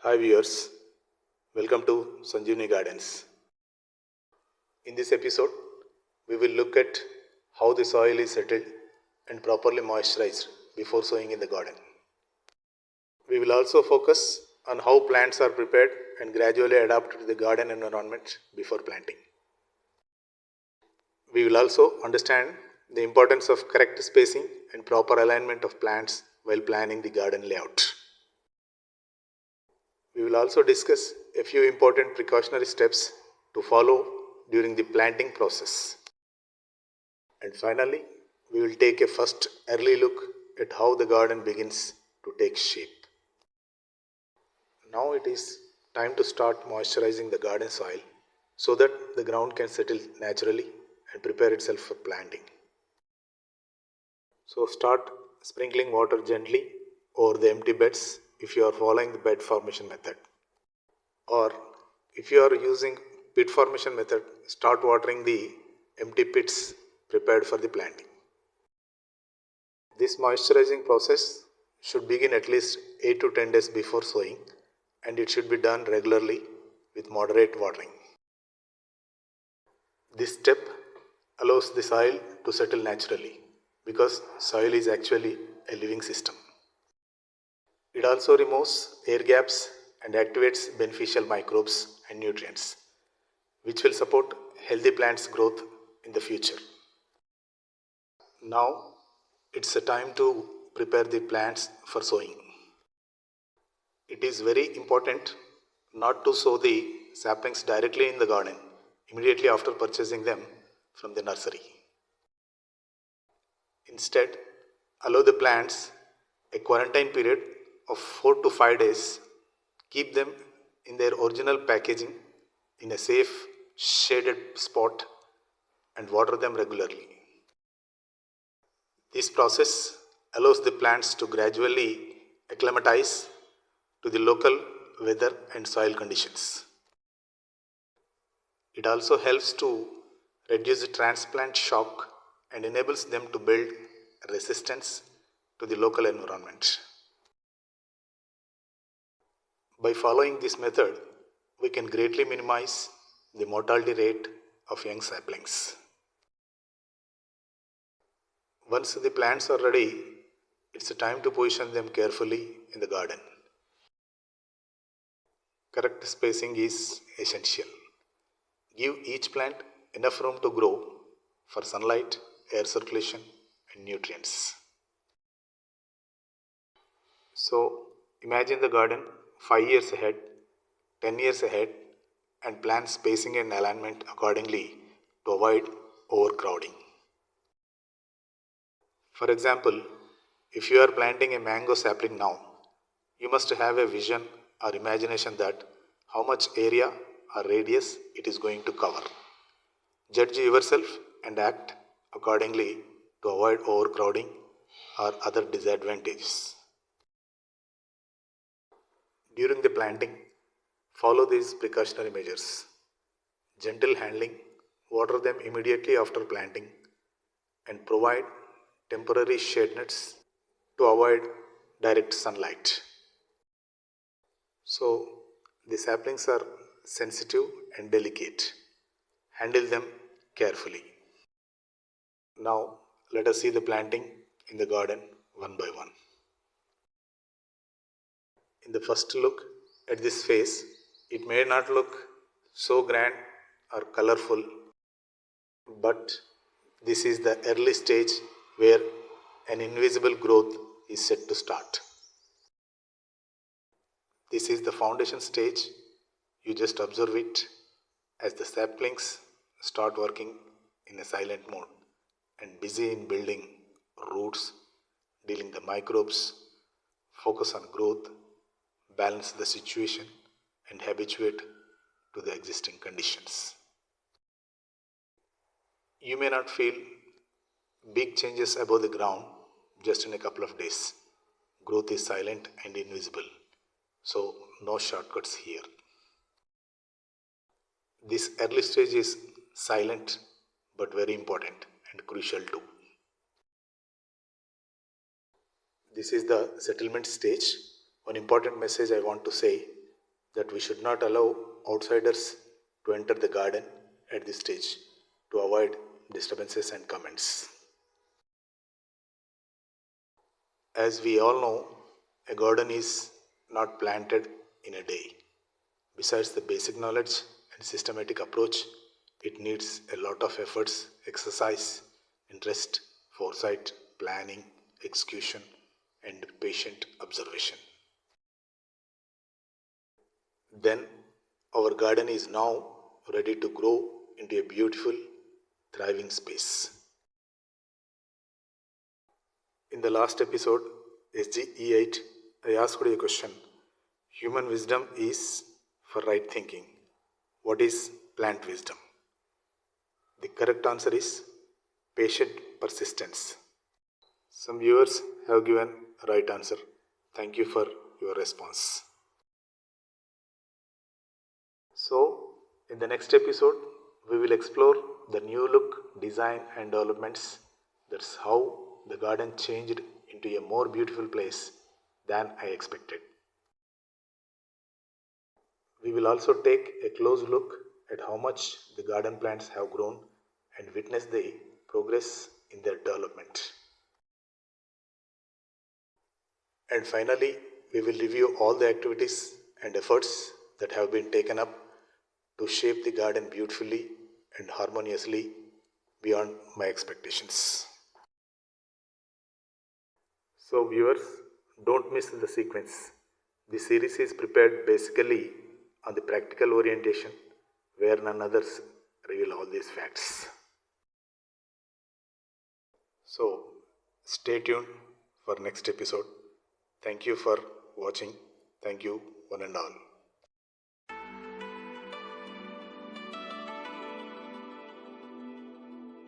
Hi viewers, welcome to Sanjeevini Gardens. In this episode, we will look at how the soil is settled and properly moisturized before sowing in the garden. We will also focus on how plants are prepared and gradually adapted to the garden environment before planting. We will also understand the importance of correct spacing and proper alignment of plants while planning the garden layout. We will also discuss a few important precautionary steps to follow during the planting process. And finally, we will take a first early look at how the garden begins to take shape. Now it is time to start moisturizing the garden soil so that the ground can settle naturally and prepare itself for planting. So start sprinkling water gently over the empty beds if you are following the bed formation method. Or if you are using pit formation method, start watering the empty pits prepared for the planting. This moisturizing process should begin at least 8 to 10 days before sowing, and it should be done regularly with moderate watering. This step allows the soil to settle naturally because soil is actually a living system. It also removes air gaps and activates beneficial microbes and nutrients, which will support healthy plants' growth in the future. Now it's a time to prepare the plants for sowing. It is very important not to sow the saplings directly in the garden immediately after purchasing them from the nursery. Instead, allow the plants a quarantine period of 4 to 5 days. Keep them in their original packaging in a safe, shaded spot and water them regularly. This process allows the plants to gradually acclimatize to the local weather and soil conditions. It also helps to reduce the transplant shock and enables them to build resistance to the local environment. By following this method, we can greatly minimize the mortality rate of young saplings. Once the plants are ready, it's time to position them carefully in the garden. Correct spacing is essential. Give each plant enough room to grow for sunlight, air circulation, and nutrients. So imagine the garden 5 years ahead, 10 years ahead, and plan spacing and alignment accordingly to avoid overcrowding. For example, if you are planting a mango sapling now, you must have a vision or imagination that how much area or radius it is going to cover. Judge yourself and act accordingly to avoid overcrowding or other disadvantages. During the planting, follow these precautionary measures. Gentle handling, water them immediately after planting, and provide temporary shade nets to avoid direct sunlight. So, the saplings are sensitive and delicate. Handle them carefully. Now, let us see the planting in the garden one by one. In the first look at this phase, it may not look so grand or colorful, but this is the early stage where an invisible growth is set to start. This is the foundation stage. You just observe it as the saplings start working in a silent mode and busy in building roots, dealing the microbes, focus on growth, balance the situation, and habituate to the existing conditions. You may not feel big changes above the ground just in a couple of days. Growth is silent and invisible, so no shortcuts here. This early stage is silent but very important and crucial too. This is the settlement stage. One important message I want to say that we should not allow outsiders to enter the garden at this stage to avoid disturbances and comments. As we all know, a garden is not planted in a day. Besides the basic knowledge and systematic approach, it needs a lot of efforts, exercise, interest, foresight, planning, execution, and patient observation. Then our garden is now ready to grow into a beautiful, thriving space. In the last episode, SGE8, I asked you a question. Human wisdom is for right thinking. What is plant wisdom? The correct answer is patient persistence. Some viewers have given a right answer. Thank you for your response. So, in the next episode, we will explore the new look, design, and developments. That's how the garden changed into a more beautiful place than I expected. We will also take a close look at how much the garden plants have grown and witness the progress in their development. And finally, we will review all the activities and efforts that have been taken up to shape the garden beautifully and harmoniously beyond my expectations. So viewers, don't miss the sequence. The series is prepared basically on the practical orientation where none others reveal all these facts. So stay tuned for next episode. Thank you for watching. Thank you one and all.